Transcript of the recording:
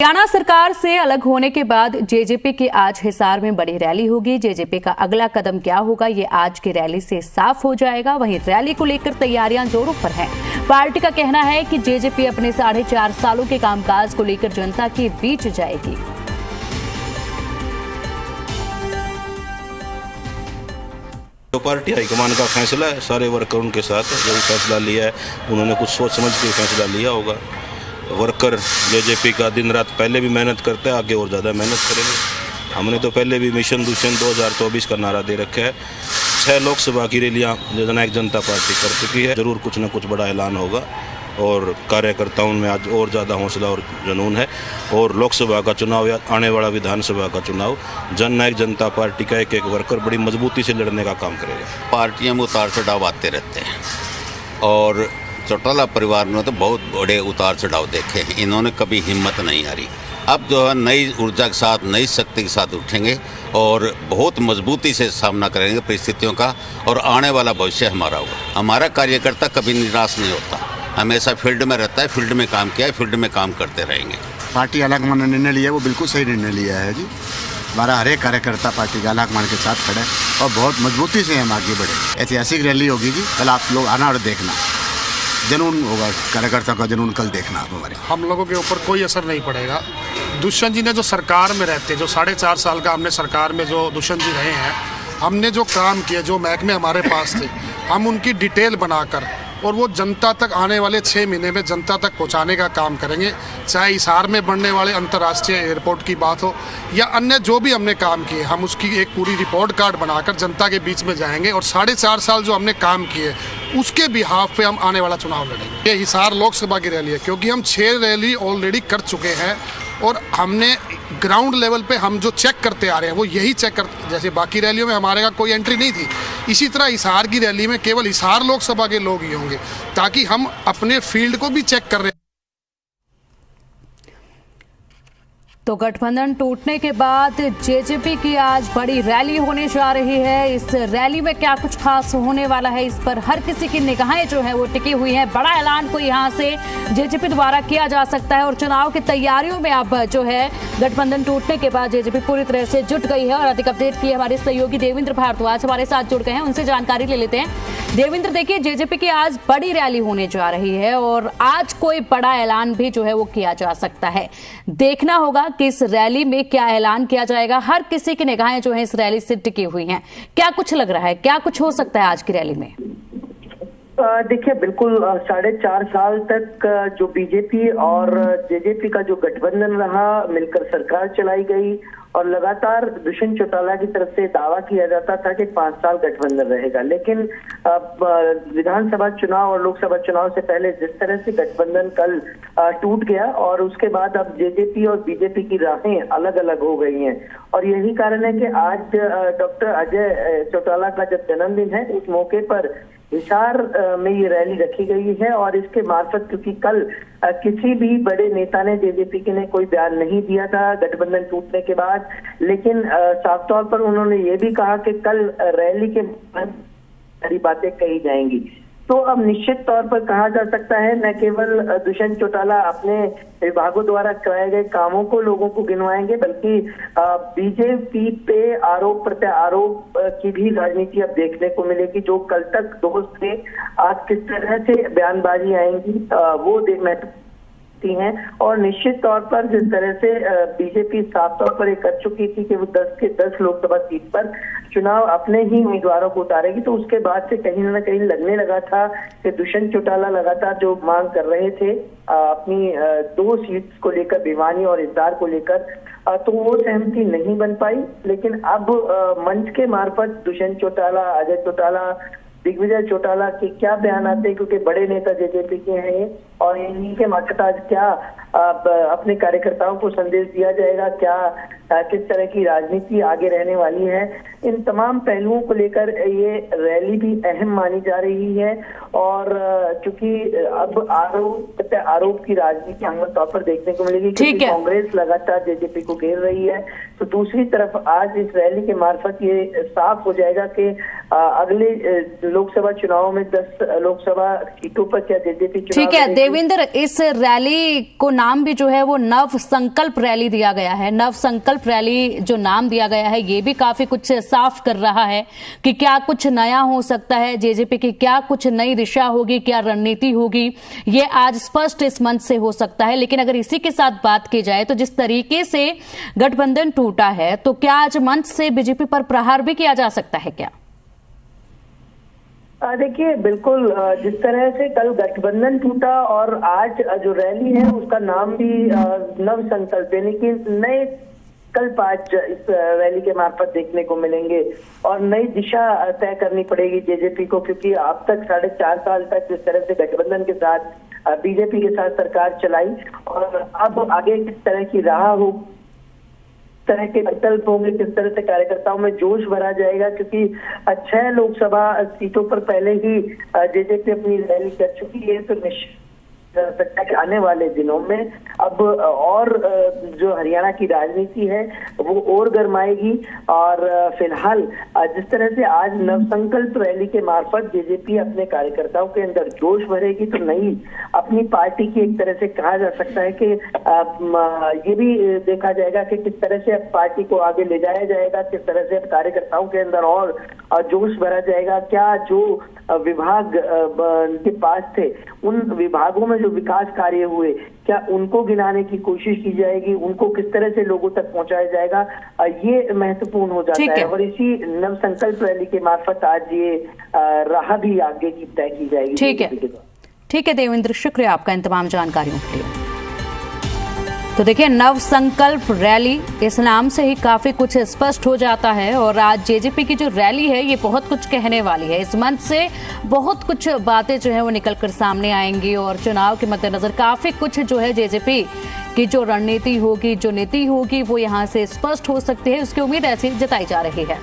हरियाणा सरकार से अलग होने के बाद जेजेपी की आज हिसार में बड़ी रैली होगी। जेजेपी का अगला कदम क्या होगा, ये आज की रैली से साफ हो जाएगा। वहीं रैली को लेकर तैयारियां जोरों पर हैं। पार्टी का कहना है कि जेजेपी अपने 4.5 सालों के कामकाज को लेकर जनता के बीच जाएगी। तो पार्टी हाईकमान का फैसला है, सारे वर्कर उनके साथ जो भी फैसला लिया है उन्होंने कुछ सोच समझ के फैसला लिया होगा। वर्कर जेजेपी का दिन रात पहले भी मेहनत करता है, आगे और ज़्यादा मेहनत करेंगे। हमने तो पहले भी मिशन दूषण 2024 का नारा दे रखा है। 6 लोकसभा की रैलियाँ जननायक जनता पार्टी कर चुकी है। ज़रूर कुछ न कुछ बड़ा ऐलान होगा और कार्यकर्ताओं में आज और ज़्यादा हौसला और जुनून है। और लोकसभा का चुनाव या आने वाला विधानसभा का चुनाव जननायक जनता पार्टी का एक वर्कर बड़ी मजबूती से लड़ने का काम करेगा। पार्टियों में उतार चढ़ाव आते रहते हैं और चौटाला परिवार ने तो बहुत बड़े उतार चढ़ाव देखे हैं। इन्होंने कभी हिम्मत नहीं हारी। अब जो है नई ऊर्जा के साथ, नई शक्ति के साथ उठेंगे और बहुत मजबूती से सामना करेंगे परिस्थितियों का और आने वाला भविष्य हमारा होगा। हमारा कार्यकर्ता कभी निराश नहीं होता, हमेशा फील्ड में रहता है, फील्ड में काम किया है, फील्ड में काम करते रहेंगे। पार्टी अलग मन निर्णय लिया, वो बिल्कुल सही निर्णय लिया है जी। हमारा हर एक कार्यकर्ता पार्टी का अलग मन के साथ खड़ा है और बहुत मजबूती से हम आगे बढ़े। ऐतिहासिक रैली होगी जी, कल आप लोग आना और देखना, जुनून होगा कार्यकर्ता का, जुनून कल देखना आप हमारे। हम लोगों के ऊपर कोई असर नहीं पड़ेगा। दुष्यंत जी ने जो सरकार में रहते, जो 4.5 साल का हमने सरकार में जो दुष्यंत जी रहे हैं, हमने जो काम किए, जो महकमे हमारे पास थे, हम उनकी डिटेल बनाकर और वो जनता तक आने वाले 6 महीने में जनता तक पहुंचाने का काम करेंगे। चाहे हिसार में बनने वाले अंतर्राष्ट्रीय एयरपोर्ट की बात हो या अन्य जो भी हमने काम किए, हम उसकी एक पूरी रिपोर्ट कार्ड बनाकर जनता के बीच में जाएंगे और 4.5 साल जो हमने काम किए उसके बिहाफ पे हम आने वाला चुनाव लड़ेंगे। ये हिसार लोकसभा की रैली है क्योंकि हम 6 रैली ऑलरेडी कर चुके हैं और हमने ग्राउंड लेवल पे हम जो चेक करते आ रहे हैं वो यही चेक कर, जैसे बाकी रैलियों में हमारे का कोई एंट्री नहीं थी, इसी तरह हिसार की रैली में केवल हिसार लोकसभा के लोग ही होंगे ताकि हम अपने फील्ड को भी चेक कर रहे हैं। तो गठबंधन टूटने के बाद जेजेपी की आज बड़ी रैली होने जा रही है। इस रैली में क्या कुछ खास होने वाला है, इस पर हर किसी की निगाहें जो है वो टिकी हुई हैं। बड़ा ऐलान कोई यहां से जेजेपी द्वारा किया जा सकता है और चुनाव की तैयारियों में अब जो है गठबंधन टूटने के बाद जेजेपी पूरी तरह से जुट गई है। और अधिक अपडेट के लिए हमारे सहयोगी देवेंद्र भारद्वाज हमारे साथ जुड़ गए हैं, उनसे जानकारी ले लेते हैं। देवेंद्र, देखिए जेजेपी की आज बड़ी रैली होने जा रही है और आज कोई बड़ा ऐलान भी जो है वो किया जा सकता है। देखना होगा कि इस रैली में क्या ऐलान किया जाएगा। हर किसी की निगाहें जो है इस रैली से टिकी हुई हैं। क्या कुछ लग रहा है, क्या कुछ हो सकता है आज की रैली में? देखिए, बिल्कुल 4.5 साल तक जो बीजेपी और जेजेपी का जो गठबंधन रहा, मिलकर सरकार चलाई गई और लगातार दुष्यंत चौटाला की तरफ से दावा किया जाता था कि 5 साल गठबंधन रहेगा। लेकिन विधानसभा चुनाव और लोकसभा चुनाव से पहले जिस तरह से गठबंधन कल टूट गया और उसके बाद अब जेजेपी और बीजेपी की राहें अलग अलग हो गई हैं और यही कारण है कि आज डॉक्टर अजय चौटाला का जब जन्मदिन है, उस मौके पर हिसार में ये रैली रखी गई है। और इसके मार्फत, क्योंकि कल किसी भी बड़े नेता ने, जेजेपी के ने कोई बयान नहीं दिया था गठबंधन टूटने के बाद, लेकिन साफ तौर पर उन्होंने ये भी कहा कि कल रैली के सारी बातें कही जाएंगी। तो अब निश्चित तौर पर कहा जा सकता है न केवल दुष्यंत चौटाला अपने विभागों द्वारा कराए गए कामों को लोगों को गिनवाएंगे, बल्कि बीजेपी पे आरोप प्रत्यारोप की भी राजनीति अब देखने को मिलेगी। जो कल तक दोस्त थे, आज किस तरह से बयानबाजी आएंगी वो देखना हैं। और निश्चित तौर पर जिस तरह से बीजेपी साफ तौर पर ये कर चुकी थी कि वो 10 के 10 लोकसभा सीट पर चुनाव अपने ही उम्मीदवारों को उतारेगी, तो उसके बाद से कहीं ना कहीं लगने लगा था कि दुष्यंत चौटाला लगातार जो मांग कर रहे थे अपनी 2 सीट्स को लेकर, भिवानी और हिसार को लेकर, तो वो सहमति नहीं बन पाई। लेकिन अब मंच के मार्फत दुष्यंत चौटाला, अजय चौटाला, दिग्विजय चौटाला के क्या बयान आते हैं, क्योंकि बड़े नेता जेजेपी के हैं ये, और इन्हीं के मार्फत आज क्या अपने कार्यकर्ताओं को संदेश दिया जाएगा, क्या किस तरह की राजनीति आगे रहने वाली है, इन तमाम पहलुओं को लेकर ये रैली भी अहम मानी जा रही है। और चूंकि अब आरोप की राजनीति आमतौर तौर पर देखने को मिलेगी, क्योंकि कांग्रेस लगातार जेजेपी को घेर रही है, तो दूसरी तरफ आज इस रैली के मार्फत ये साफ हो जाएगा कि अगले लोकसभा चुनाव में 10 लोकसभा सीटों पर क्या जेजेपी चुनाव ठीक है लड़ेगी? देवेंद्र, इस रैली को नाम भी जो है वो नव संकल्प रैली दिया गया है। नव संकल्प रैली जो नाम दिया गया है ये भी काफी कुछ साफ कर रहा है कि क्या कुछ नया हो सकता है, जेजेपी की क्या कुछ नई दिशा होगी, क्या रणनीति होगी, ये आज स्पष्ट इस मंच से हो सकता है। लेकिन अगर इसी के साथ बात की जाए तो जिस तरीके से गठबंधन टूटा है तो क्या आज मंच से बीजेपी पर प्रहार भी किया जा सकता है क्या? देखिए बिल्कुल, जिस तरह से कल गठबंधन टूटा और आज जो रैली है उसका नाम भी नव संकल्प, यानी कि नए कल्प आज इस रैली के मार्फत देखने को मिलेंगे और नई दिशा तय करनी पड़ेगी जेजेपी को, क्योंकि अब तक 4.5 साल तक जिस तरह से गठबंधन के साथ बीजेपी के साथ सरकार चलाई और अब आगे किस तरह की राह हो, तरह के विकल्प होंगे, किस तरह से कार्यकर्ताओं में जोश भरा जाएगा, क्योंकि 6 लोकसभा सीटों पर पहले ही जेजेपी अपनी रैली कर चुकी है। तो निश्चित सकता है कि आने वाले दिनों में अब और जो हरियाणा की राजनीति है वो और गर्माएगी और फिलहाल जिस तरह से आज नवसंकल्प रैली के मार्फत जेजेपी अपने कार्यकर्ताओं के अंदर जोश भरेगी तो नई अपनी पार्टी की एक तरह से कहा जा सकता है कि ये भी देखा जाएगा कि किस तरह से पार्टी को आगे ले जाया जाएगा, किस तरह से कार्यकर्ताओं के अंदर और जोश भरा जाएगा। क्या जो विभाग के पास थे उन विभागों में जो विकास कार्य हुए क्या उनको गिनाने की कोशिश की जाएगी, उनको किस तरह से लोगों तक पहुंचाया जाएगा, ये महत्वपूर्ण हो जाता है। और इसी नव संकल्प रैली के मार्फत आज ये राह भी आगे की तय की जाएगी। ठीक है देवेंद्र, शुक्रिया आपका इन तमाम जानकारियों के लिए। तो देखिए नव संकल्प रैली इस नाम से ही काफी कुछ स्पष्ट हो जाता है और आज जेजेपी की जो रैली है ये बहुत कुछ कहने वाली है। इस मंच से बहुत कुछ बातें जो है वो निकलकर सामने आएंगी और चुनाव के मद्देनजर काफी कुछ जो है जेजेपी की जो रणनीति होगी, जो नीति होगी वो यहाँ से स्पष्ट हो सकती है, उसकी उम्मीद ऐसी जताई जा रही है।